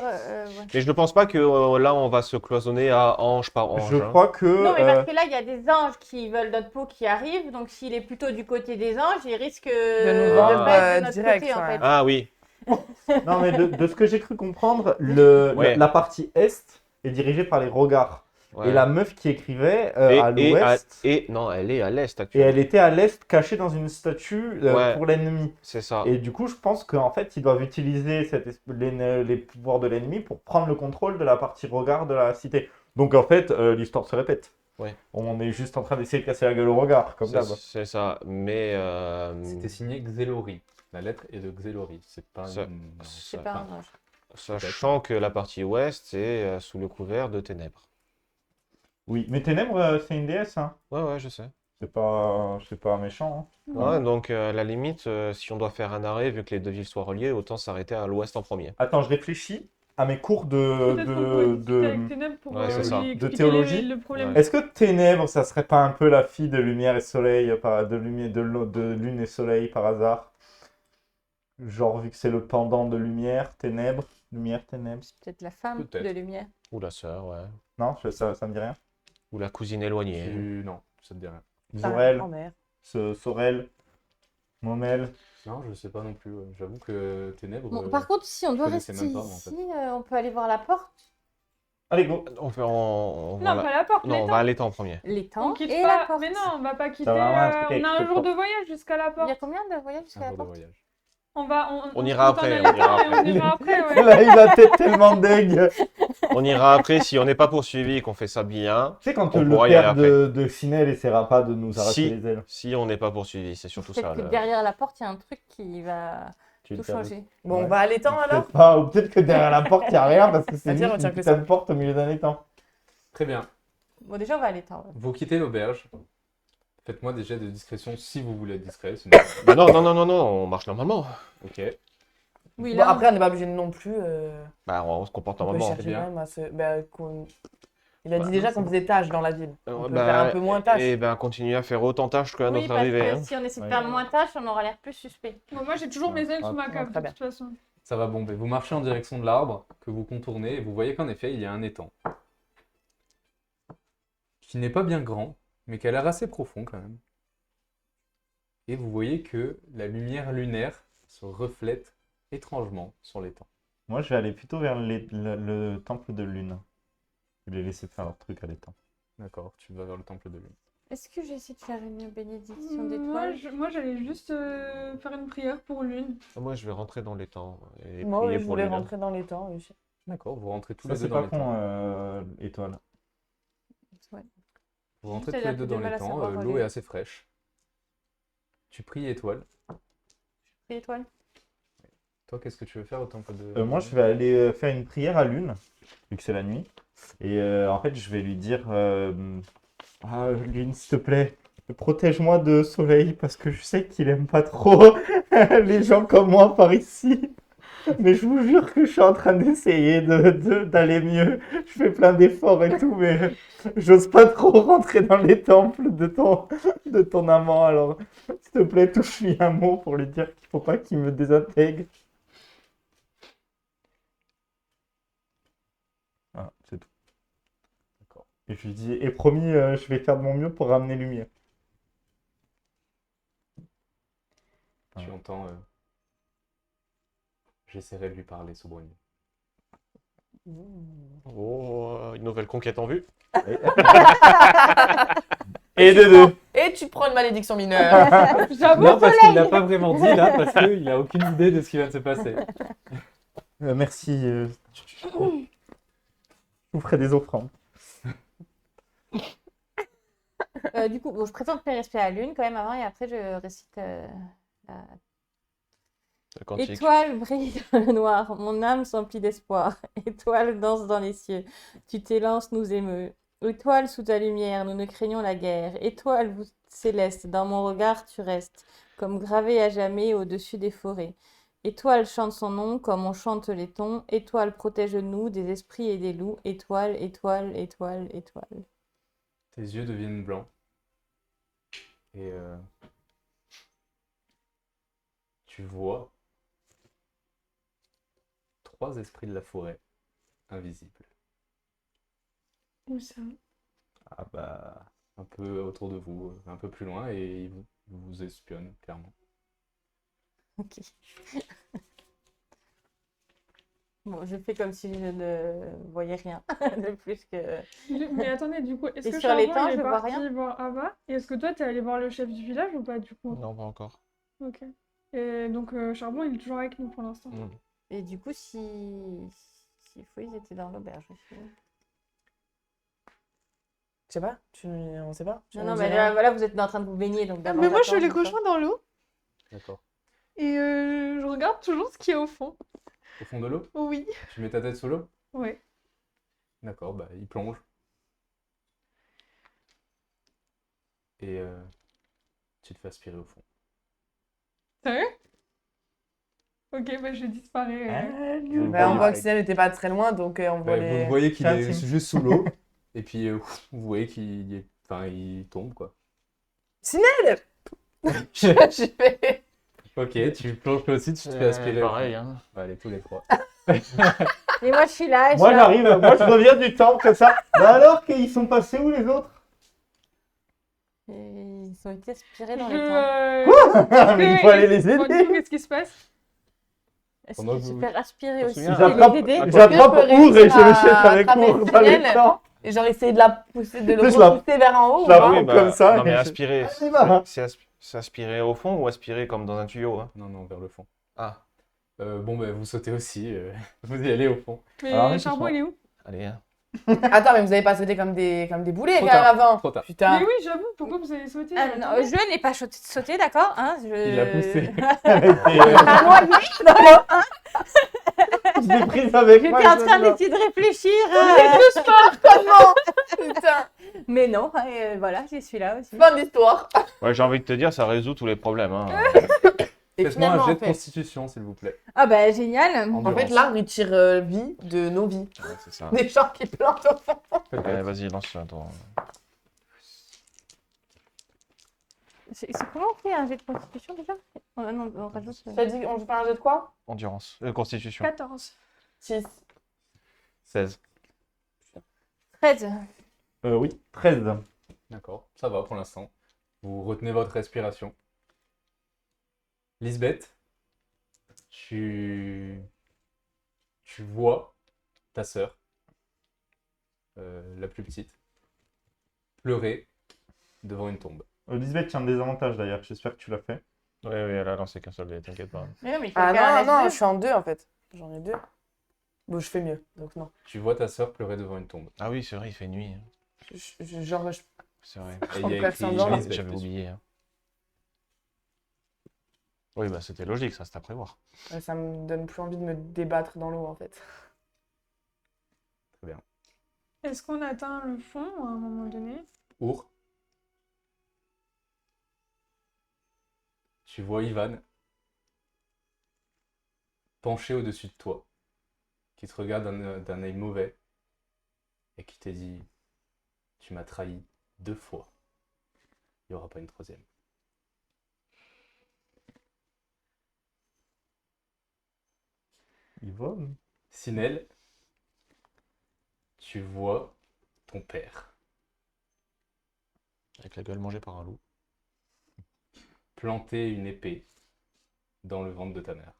C: Mais je ne pense pas que là on va se cloisonner à ange par ange.
E: Je
C: hein.
E: crois que.
F: Non, mais parce que là, il y a des anges qui veulent notre peau qui arrivent. Donc, s'il est plutôt du côté des anges, il risque
D: De nous
F: de
C: vendre,
F: pas être de notre
D: direct,
F: côté, en
D: ouais.
F: fait.
C: Ah oui.
E: Non, mais de ce que j'ai cru comprendre,
C: Ouais.
E: la partie est est dirigée par les regards.
C: Ouais.
E: Et la meuf qui écrivait
C: Et-
E: à
C: et
E: l'ouest.
C: et non, elle est à l'est
E: Et
C: actuellement.
E: elle était à l'est, cachée dans une statue
C: Ouais.
E: pour l'ennemi.
C: C'est ça.
E: Et du coup, je pense qu'en fait, ils doivent utiliser les pouvoirs de l'ennemi pour prendre le contrôle de la partie regard de la cité. Donc en fait, l'histoire se répète.
C: Ouais.
E: On est juste en train d'essayer de casser la gueule au regard, comme d'hab.
C: C'est ça. Mais
A: C'était signé Xelori. La lettre est de Xelori. C'est pas
C: Ça-
A: une...
F: C'est
A: enfin,
F: pas un ange.
C: sachant que la partie ouest est sous le couvert de ténèbres.
E: Oui, mais Ténèbres, c'est une déesse, hein.
C: Ouais, ouais, je sais.
E: C'est pas méchant, hein.
C: Ouais, donc à la limite, si on doit faire un arrêt, vu que les deux villes soient reliées, autant s'arrêter à l'ouest en premier.
E: Attends, je réfléchis à mes cours
B: Peut-être qu'on pourrait discuter avec Ténèbres pour
C: Ouais, c'est ça.
B: lui
E: de
B: expliquer
E: théologie.
B: le problème.
C: Ouais.
E: Est-ce que Ténèbres, ça serait pas un peu la fille de Lumière et Soleil, de Lune et Soleil par hasard? Genre, vu que c'est le pendant de Lumière, Ténèbres, Lumière, Ténèbres.
F: Peut-être la femme
A: Peut-être.
F: de lumière.
C: Ou la sœur, ouais.
E: Non, ça me dit rien.
C: Ou la cousine éloignée.
A: Non, ça te dit rien.
E: Zorel,
D: grand-mère.
E: Sorel, Momel.
A: Non, je sais pas non plus. Ouais. J'avoue que Ténèbres.
F: Bon, par contre, si on doit
A: connaissais
F: rester
A: même pas, moi, en fait.
F: ici, on peut aller voir la porte,
E: Allez, go.
C: On va
B: Non, pas la porte,
C: non, on
B: l'étang.
C: va à l'étang en premier.
F: les
B: On
F: temps
B: quitte
F: et
B: pas.
F: la porte.
B: Mais non, on va pas quitter.
E: Ça va, un truc avec
B: On a un
E: cette
B: jour
E: porte.
B: de voyage jusqu'à la
F: Il y a
B: porte.
F: combien de voyages jusqu'à
A: Un
F: la
A: jour de
F: porte?
A: voyage.
C: On ira
B: se
C: après,
B: contente
C: on ira
B: d'aller
C: après.
B: on ira après, ouais.
E: Elle a eu la tête tellement deg.
C: On ira après si on n'est pas poursuivi et qu'on fait ça bien.
E: Tu sais, quand
C: On
E: le
C: pourra y
E: père
C: aller
E: de Sinel essaiera pas de nous arracher
C: Si.
E: les ailes.
C: Si on n'est pas poursuivi, c'est surtout
F: Peut-être
C: ça.
F: que
C: le-
F: derrière la porte, il y a un truc qui va
E: Tu
F: tout
E: le savais.
F: changer.
D: Bon,
E: Ouais.
D: on va à l'étang alors?
E: Peut-être pas, ou peut-être que derrière la porte, il n'y a rien parce que c'est
D: Ah, tiens,
E: juste
D: retiens
E: une
D: que
E: putain
D: ça.
E: de porte au milieu d'un étang.
A: Très bien.
F: Bon, déjà, on va à l'étang. Ouais.
A: Vous quittez l'auberge. Faites-moi des jets de discrétion si vous voulez être discret. Sinon...
C: Bah non, non, non, non, non, on marche normalement.
A: Ok.
F: Oui,
D: Bon,
F: là,
D: après, on n'est pas obligé non plus.
C: Bah on se comporte
D: On peut
C: normalement.
D: chercher
A: bien.
D: quand même à se. Il a
A: Bah,
D: dit déjà
A: non,
D: qu'on
A: c'est
D: faisait tâche dans la ville. On peut
C: Bah,
D: faire un peu moins tâche.
C: Et ben continuer à faire autant tâche qu'à
F: oui,
C: notre
F: parce
C: arrivée.
F: que
C: hein.
F: si on essaie de
E: Ouais.
F: faire moins tâche, on aura l'air plus suspect.
B: Bon, moi j'ai toujours mes ailes sous ma cape
D: très
B: de toute façon.
A: Ça va bomber. Vous marchez en direction de l'arbre que vous contournez et vous voyez qu'en effet, il y a un étang. Qui n'est pas bien grand, mais qui a l'air assez profond quand même. Et vous voyez que la lumière lunaire se reflète étrangement sur l'étang.
E: Moi, je vais aller plutôt vers le temple de lune. Je vais les laisser faire leur truc à l'étang.
A: D'accord, tu vas vers le temple de lune.
F: Est-ce que j'essaie de faire une bénédiction
B: Moi,
F: d'étoiles?
B: moi j'allais juste faire une prière pour Lune.
C: Moi, je vais rentrer dans les temps et
D: Moi,
C: prier
D: je
C: pour
D: voulais
C: Luna.
D: rentrer dans les temps aussi.
A: D'accord, vous rentrez tous
E: Ça,
A: les deux
E: c'est
A: dans
E: pas
A: les
E: con,
A: temps.
E: étoile.
F: Ouais.
A: Vous rentrez
F: Juste,
A: tous
F: elle a
A: les deux
F: du
A: dans
F: mal
A: les
F: à
A: temps,
F: savoir
A: l'eau
F: relever.
A: est assez fraîche. Tu pries Étoile.
F: Et étoiles?
A: Toi, qu'est-ce que tu veux faire au temple de
E: Moi, je vais aller faire une prière à Lune, vu que c'est la nuit. Et en fait, je vais lui dire Ah, Lune, s'il te plaît, protège-moi de Soleil, parce que je sais qu'il aime pas trop les gens comme moi par ici. Mais je vous jure que je suis en train d'essayer d'aller mieux. Je fais plein d'efforts et tout, mais j'ose pas trop rentrer dans les temples de ton amant. Alors, s'il te plaît, touche-lui un mot pour lui dire qu'il faut pas qu'il me désintègre. Ah, c'est tout.
A: D'accord.
E: Et je lui dis, et promis, je vais faire de mon mieux pour ramener lumière.
A: Tu
E: Ouais.
A: entends j'essaierai de lui parler, Sobroni.
C: Oh, une nouvelle conquête en vue.
E: Et de deux.
D: Et tu prends une malédiction mineure.
B: J'avoue,
A: Non, parce qu'il l'a pas vraiment dit là, parce qu'il a aucune idée de ce qui va se passer.
E: Merci. Je vous ferai des offrandes.
F: Du coup, bon, je présente mes respects à Lune quand même avant et après je récite la
C: Le cantique.
F: Étoile brille dans le noir, mon âme s'emplit d'espoir. Étoile danse dans les cieux, tu t'élances, nous émeut. Étoile sous ta lumière, nous ne craignons la guerre. Étoile vous céleste, dans mon regard tu restes, comme gravé à jamais au-dessus des forêts. Étoile chante son nom comme on chante les tons. Étoile protège-nous des esprits et des loups. Étoile, étoile, étoile, étoile.
A: Tes yeux deviennent blancs. Et tu vois 3 esprits de la forêt invisibles.
B: Où ça?
A: Ah bah, un peu autour de vous, un peu plus loin, et ils vous espionnent, clairement.
F: Ok. Bon, je fais comme si je ne voyais rien de plus que...
B: Mais attendez, du coup, est-ce
F: Et
B: que
F: sur les
B: Charbon
F: temps,
B: il est
F: je vois
B: parti
F: rien.
B: voir Abba? Et est-ce que toi t'es allé voir le chef du village ou pas du coup?
C: Non, pas encore.
B: Ok. Et donc Charbon il est toujours avec nous pour l'instant.
C: Mm.
F: Et du coup, s'il faut, ils étaient dans l'auberge aussi.
D: Je sais pas, on sait pas. Tu
F: Non,
D: nous
F: non,
D: dis
F: mais
D: rien.
F: là, voilà, vous êtes en train de vous baigner, donc d'abord
B: Mais moi je
F: j'attends,
B: les
F: comme ça.
B: rejoins dans l'eau
A: D'accord.
B: et je regarde toujours ce qu'il y a au fond.
A: Au fond de l'eau,
B: Oui.
A: tu mets ta tête sous l'eau?
B: Ouais.
A: D'accord, bah il plonge. Et tu te fais aspirer au fond.
B: Sérieux? Ok, bah je disparais.
A: Vous
D: Bah, on
A: voyez-
D: voit que Sinel n'était pas très loin, donc on voit
A: Vous
D: les...
A: voyez qu'il
E: Tiens,
A: est
E: tiens.
A: juste sous l'eau, et puis vous voyez enfin, il tombe, quoi.
D: Sinel Je fais...
A: Ok, tu plonges toi aussi, tu te fais aspirer. au fond.
C: Pareil, hein.
A: Allez, tous les 3.
F: Et moi, je suis là. je
E: Moi,
F: suis là.
E: j'arrive, moi, je reviens du temple comme ça. Bah alors, qu'ils sont passés où les autres?
F: Et ils ont été aspirés dans
B: Je,
F: les temps.
E: Mais il faut aller les
B: Bon, du coup,
E: aider.
B: qu'est-ce qui se passe?
F: Est-ce
A: Pendant
F: que
A: que
F: je
A: vous-
F: peux aspirer
C: On
F: aussi
C: se
F: et
C: souvient.
E: J'attrape
F: les aider?
E: j'attrape
D: Je peux
E: Our et je
D: réussir
E: le
D: à
E: jette avec
D: attraper
E: Our dans les
D: Sinel.
E: temps.
D: Et genre essayer de la pousser, de le
E: Plus, je la-
D: repousser vers en haut ou
E: je la
D: pas?
E: prends comme ça,
C: Non, mais
E: et je-
C: aspirer,
E: Allez, va.
C: c'est aspirer au fond ou aspirer comme dans un tuyau, hein?
A: Non, non, vers le fond.
C: Ah,
A: Bon, bah vous sautez aussi, vous y allez au fond.
B: Mais
E: Alors, oui,
B: Charbon
E: c'est
B: il est où?
C: allez, hein.
D: Attends, mais vous avez pas sauté comme des boulets
A: Trop
D: quand même
A: tard,
D: avant.
A: trop tard.
D: Putain.
B: Mais oui, j'avoue, pourquoi vous avez sauté?
F: Ah, non, je n'ai pas sauté, d'accord, hein,
A: Il l'a poussé.
E: Avec des-
F: La noyée, non,
E: Je l'ai prise avec moi.
F: j'étais en
E: je
F: train
E: l'ai-
F: d'essayer de réfléchir.
D: Putain.
F: Mais non, voilà, j'y suis là aussi.
D: Fin d'histoire.
C: Ouais, j'ai envie de te dire, ça résout tous les problèmes, hein.
D: Et
A: Faites-moi un
D: finalement,
A: jet
D: en
A: de
D: fait,
A: constitution, s'il vous plaît.
F: Ah bah génial.
D: en fait, l'arbre, il tire vie de nos vies.
C: Ouais, c'est ça.
D: Des gens qui plantent au fond.
C: Ouais, vas-y, lance toi.
F: C'est comment on fait un jet de constitution déjà? Non, on rajoute.
D: T'as dit, on fait un jeu de quoi?
C: Endurance. Constitution.
B: 14.
D: 6.
C: 16.
F: 13.
E: Oui, 13.
A: D'accord, ça va pour l'instant. Vous retenez votre respiration. Lisbeth, tu vois ta sœur, la plus petite, pleurer devant une tombe.
E: Lisbeth, tu as un désavantage d'ailleurs, j'espère que tu l'as fait.
C: Oui, elle a lancé qu'un seul dé, t'inquiète pas.
F: Mais non, mais il faut
D: Ah
F: faire un
D: non, non,
F: S2.
D: je suis en 2 en fait. J'en ai 2. Bon, je fais mieux, donc non.
A: Tu vois ta sœur pleurer devant une tombe.
C: Ah oui, c'est vrai, il fait nuit.
D: Genre,
C: C'est vrai.
A: Et
D: En
A: il y a
D: plaçant
A: écrit
D: dans-
A: Lisbeth
C: J'avais
A: dessus.
C: oublié. Oui, bah c'était logique, ça, c'est à prévoir.
D: ça me donne plus envie de me débattre dans l'eau en fait.
A: Très bien.
B: Est-ce qu'on atteint le fond à un moment donné?
A: Our. Tu vois Ivan penché au-dessus de toi, qui te regarde d'un œil mauvais et qui te dit tu m'as trahi 2 fois. Il n'y aura pas une troisième.
E: Yvonne.
A: Sinel, tu vois ton père
C: Avec la gueule mangée par un loup.
A: planter une épée dans le ventre de ta mère.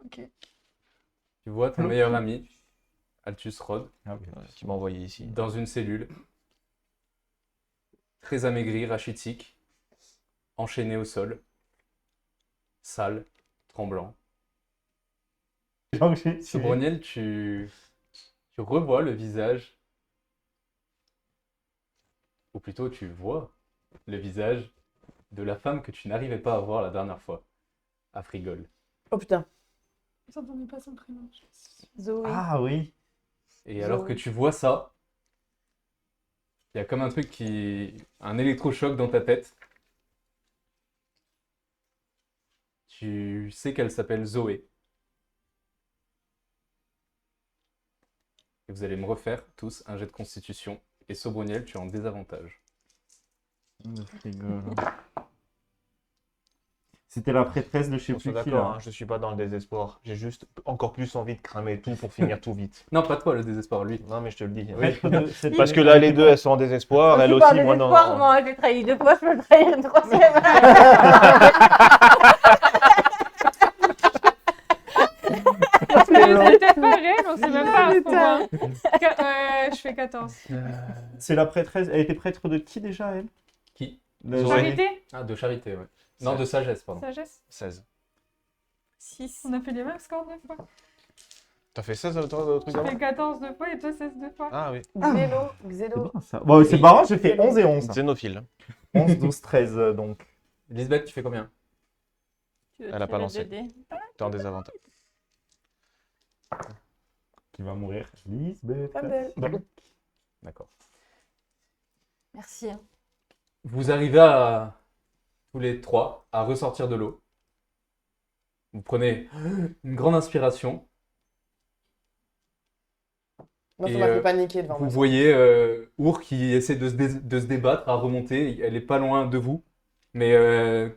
B: Ok.
A: Tu vois ton meilleur ami, Altus Rod,
E: Ah oui.
C: Qui m'a envoyé ici.
A: dans une cellule, très amaigri, rachitique, enchaîné au sol, sale, tremblant.
E: Donc, j'ai tué.
A: Sobroniel, tu revois le visage, ou plutôt tu vois le visage de la femme que tu n'arrivais pas à voir la dernière fois, à Frigol.
D: Oh putain.
B: J'entendais pas son prénom.
F: Zoé.
E: Ah oui.
A: Et alors que tu vois ça, il y a comme un truc un électrochoc dans ta tête. Tu sais qu'elle s'appelle Zoé. Et vous allez me refaire tous un jet de constitution. Et Sobroniel, tu es en désavantage.
E: C'était la prêtresse de je sais
C: On soit
E: plus qui
C: d'accord,
E: là.
C: hein, je suis pas dans le désespoir. J'ai juste encore plus envie de cramer tout pour finir tout vite.
A: Non, pas toi le désespoir, lui.
C: Non, mais je te le dis.
E: Prêtre de- c'est
C: Parce
E: pas-
C: que là, les deux, elles sont en désespoir. Elle
F: Je suis pas
C: aussi,
F: en
C: moi non.
F: désespoir, moi, j'ai trahi 2 fois, je peux le trahir une troisième.
B: Mais c'est peut-être pas réel, on sait même pas à ce point. Je fais 14.
E: C'est la prêtresse. Elle était prêtre de qui déjà, elle?
A: Qui?
E: La-
C: Zoé.
B: Charité?
A: Ah, de charité, ouais. Non, de sagesse, pardon.
B: Sagesse?
C: 16.
F: 6.
B: On a fait les mêmes scores 2 fois.
C: T'as fait 16 toi, de trucs
B: Je
C: avant
B: fais 14 2 fois et toi 16 2 fois.
C: Ah oui.
D: Xélo,
E: C'est
D: Xélo.
E: bien ça. Bon, c'est marrant, j'ai fait 11 et 11.
C: Xénophile.
E: 11, 12, 13 donc.
A: Lisbeth, tu fais combien?
C: Elle a pas lancé. T'es en désavantage.
E: Qui va mourir. Lisbeth.
D: Pas belle.
A: D'accord.
F: Merci. hein.
A: Vous arrivez à tous les trois à ressortir de l'eau. Vous prenez une grande inspiration.
D: Moi, ça
A: Et,
D: m'a fait paniquer devant
A: Vous
D: moi.
A: voyez Our qui essaie de se débattre, à remonter. Elle est pas loin de vous, mais elle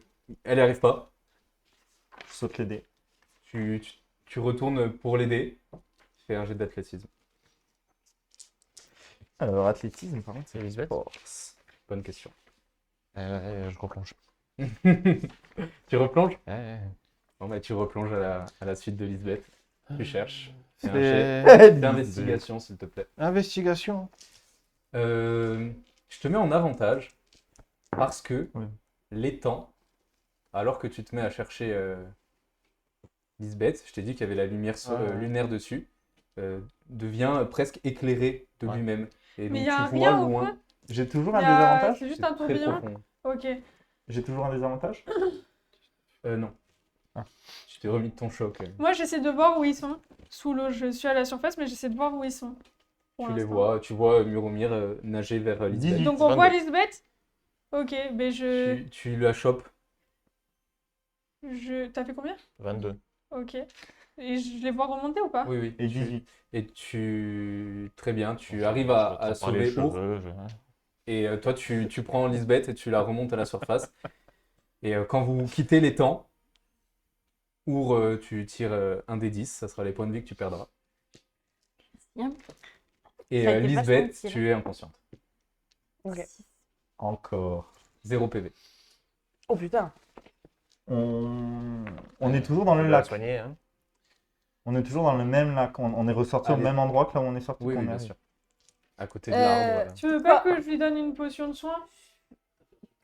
A: n'y arrive pas.
E: Je saute les dés.
A: Tu retournes pour l'aider. Fais un jet d'athlétisme.
E: Alors, athlétisme, par contre,
C: C'est Elisabeth
E: force.
A: Bonne question.
C: Je replonge.
A: Tu replonges?
C: Ouais.
A: Bon, bah, tu replonges à la suite de Lisbeth. Tu cherches. Fais un
C: C'est-
A: jet d'investigation, s'il te plaît.
C: Investigation.
A: Je te mets en avantage parce que
E: Ouais.
A: l'étang, alors que tu te mets à chercher Lisbeth, je t'ai dit qu'il y avait la lumière lunaire dessus, devient presque éclairé de
C: Ouais.
A: lui-même. Et
B: Mais
A: donc
B: il y a
A: tu
B: un
A: vois
B: rien au
A: loin.
B: fond.
E: J'ai toujours
B: Il
E: un
B: y a-
E: désavantage?
B: C'est juste
A: C'est
B: un
A: très
B: tourbillon.
A: profond.
B: Ok.
E: J'ai toujours un désavantage?
A: Non.
E: Ah.
A: Tu t'es remis de ton choc.
B: Moi, j'essaie de voir où ils sont. Sous l'eau, je suis à la surface, mais j'essaie de voir où ils sont. Pour
A: Tu les
B: l'instant.
A: vois, tu vois Muromir nager vers Lisbeth.
E: 18.
B: Donc on
C: 22.
B: voit Lisbeth. Ok, mais je...
A: Tu la chopes.
B: T'as fait combien?
C: 22.
B: Ok. Et je les vois remonter ou pas?
A: Oui, oui.
E: Et 18.
A: Et très bien, tu arrives à sauver Our. Et toi, tu prends Lisbeth et tu la remontes à la surface. Et quand vous quittez l'étang, Our, tu tires un des 10, ça sera les points de vie que tu perdras.
F: Bien.
A: Et
F: Ça a été
A: Lisbeth,
F: vachement utile.
A: tu es inconsciente.
D: Ok.
E: Encore.
A: 0 PV.
D: Oh putain.
E: On est toujours dans le lac.
C: Soigné, hein.
E: On est toujours dans le même lac. On est ressorti au
A: Allez.
E: même endroit que là où on est sorti
A: Oui,
E: quand
A: oui,
E: on
A: bien
E: arrive.
A: sûr. à côté de l'arbre.
B: Tu veux pas que je lui donne une potion de soin?
C: En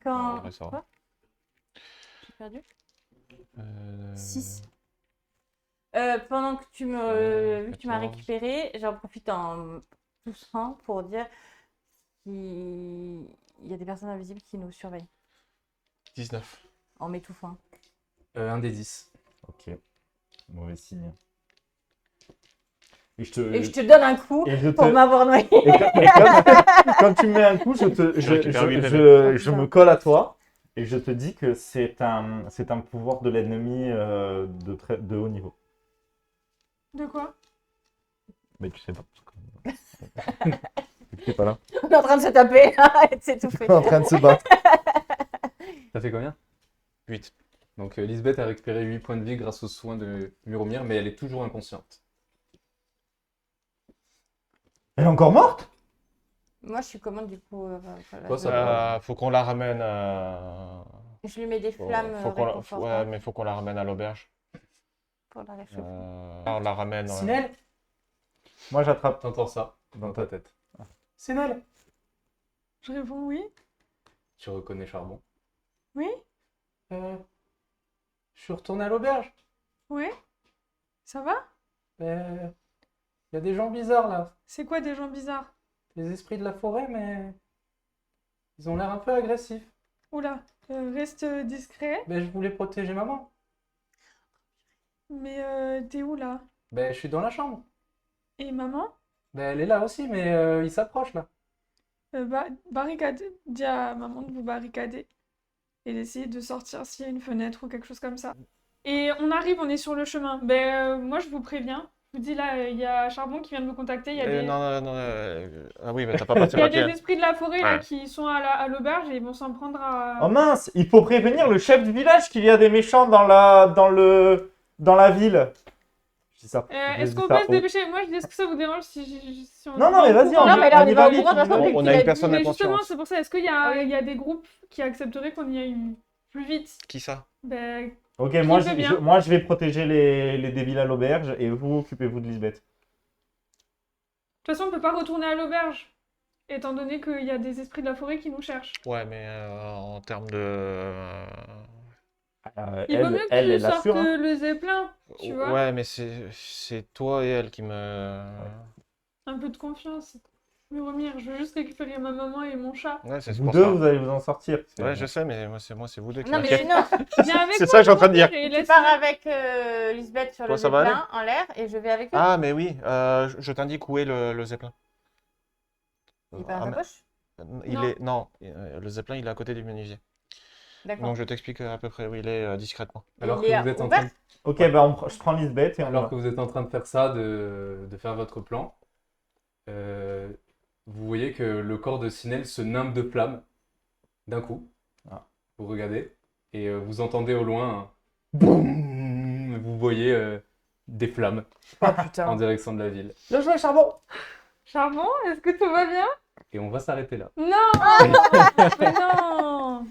F: Quand...
C: vrai, ça va.
F: Quoi? J'ai perdu? 6.
C: 6.
F: Pendant que tu me, vu que tu m'as
C: 14.
F: récupéré, j'en profite en toussant pour dire qu'il y a des personnes invisibles qui nous surveillent
C: 19.
F: en m'étouffant.
A: Un des 10.
E: Ok. Mauvais signe. Et je
F: Et je te donne un coup
E: et je
F: pour
E: te-
F: m'avoir noyé.
E: et quand tu me mets un coup, je me colle à toi et je te dis que c'est un pouvoir de l'ennemi de haut niveau.
B: De quoi?
E: Mais tu sais pas. Tu n'es pas là.
F: On est en train de se taper là, et de s'étouffer.
E: En train de se battre.
A: Ça fait combien?
C: 8.
A: Donc Lisbeth a récupéré 8 points de vie grâce aux soins de Muromir, mais elle est toujours inconsciente.
E: Elle est encore morte?
F: Moi, je suis commande du coup. Voilà,
A: Toi, ça va.
C: Faut qu'on la ramène
F: je lui mets des
C: faut-
F: flammes
C: faut qu'on la...
F: réconfortantes
C: Ouais, mais faut qu'on la ramène à l'auberge.
F: pour la réchauffer.
C: On la ramène.
A: Sinel,
E: Moi, j'attrape
A: t'entends ça dans ta tête.
B: Sinel. Je réponds oui.
A: Tu reconnais Charbon.
B: Oui?
A: Je suis retourné à l'auberge.
B: Oui? Ça va?
A: Il y a des gens bizarres là.
B: C'est quoi des gens bizarres?
A: Les esprits de la forêt, mais ils ont l'air un peu agressifs.
B: Oula, reste discret.
A: Je voulais protéger maman.
B: Mais t'es où là?
A: Je suis dans la chambre.
B: Et maman?
A: Elle est là aussi, mais ils s'approchent là.
B: Barricade. Dis à maman de vous barricader. Et d'essayer de sortir s'il y a une fenêtre ou quelque chose comme ça. Et on arrive, on est sur le chemin. Moi je vous préviens. Je vous dis là, il y a Charbon qui vient de me contacter. Il y a des...
C: Non. Ah oui, mais t'as pas passé
B: Il y a
C: papier.
B: des esprits de la forêt là,
C: Ouais.
B: qui sont à l'auberge et ils vont s'en prendre à...
E: Oh mince, il faut prévenir le chef du village qu'il y a des méchants dans la ville. Je dis ça. Je
B: Est-ce
E: dis
B: qu'on
E: ça
B: peut se
E: haut.
B: dépêcher? Moi, est-ce que ça vous dérange si on...
E: Non, mais vas-y,
F: Non, mais là, on y va au courant, parce qu'en fait,
C: On
F: il
C: a
F: a
C: une
F: dit-
C: personne
B: Mais
C: inconsciente.
B: justement, c'est pour ça. Est-ce qu'il y a des groupes qui accepteraient qu'on y aille plus vite?
C: Qui ça?
E: Ok,
B: Qui
E: moi
B: veut bien
E: moi je vais protéger les débiles à l'auberge et vous occupez-vous de Lisbeth.
B: De toute façon, on peut pas retourner à l'auberge, étant donné qu'il y a des esprits de la forêt qui nous cherchent.
C: Ouais, mais en termes de...
B: Il vaut mieux que
E: elle
B: tu
E: l'assure,
B: sortes
E: hein.
B: le zeppelin, tu vois.
C: Ouais, mais c'est toi et elle qui me...
B: Un peu de confiance. Muromir, je veux juste récupérer ma maman et mon chat.
C: Ouais, c'est
E: Vous
C: pour
E: deux,
C: ça.
E: vous allez vous en sortir.
C: Ouais, je sais, mais moi, c'est vous deux qui
F: Non, mais
C: m'inquiètent.
F: sinon,
B: Viens avec
C: C'est
B: moi,
C: ça que je suis en train de dire.
B: Muromir, et
F: tu
B: laisse-
F: pars avec Lisbeth sur
C: Toi,
F: le
C: ça va
F: zeppelin en l'air et je vais avec eux.
C: Ah, mais oui, je t'indique où est le zeppelin.
F: Il est pas dans
C: Ah,
F: ta
C: mais-
F: poche?
C: Non, le zeppelin, il est à côté du menuisier.
F: D'accord.
C: Donc, je t'explique à peu près où il est discrètement.
A: Alors
F: Il
A: que
F: est
A: vous êtes en
F: ouvert
A: train de...
E: Ok, je prends Lisbeth et on
A: Alors
E: va.
A: que vous êtes en train de faire ça, de faire votre plan, vous voyez que le corps de Sinel se nimbe de flammes d'un coup.
E: Ah.
A: Vous regardez et vous entendez au loin un boum. Vous voyez des flammes
D: Oh
A: en
D: putain.
A: direction de la ville.
E: Le jouet charbon.
B: Charbon, est-ce que tout va bien?
A: Et on va s'arrêter là.
B: Non! Mais non!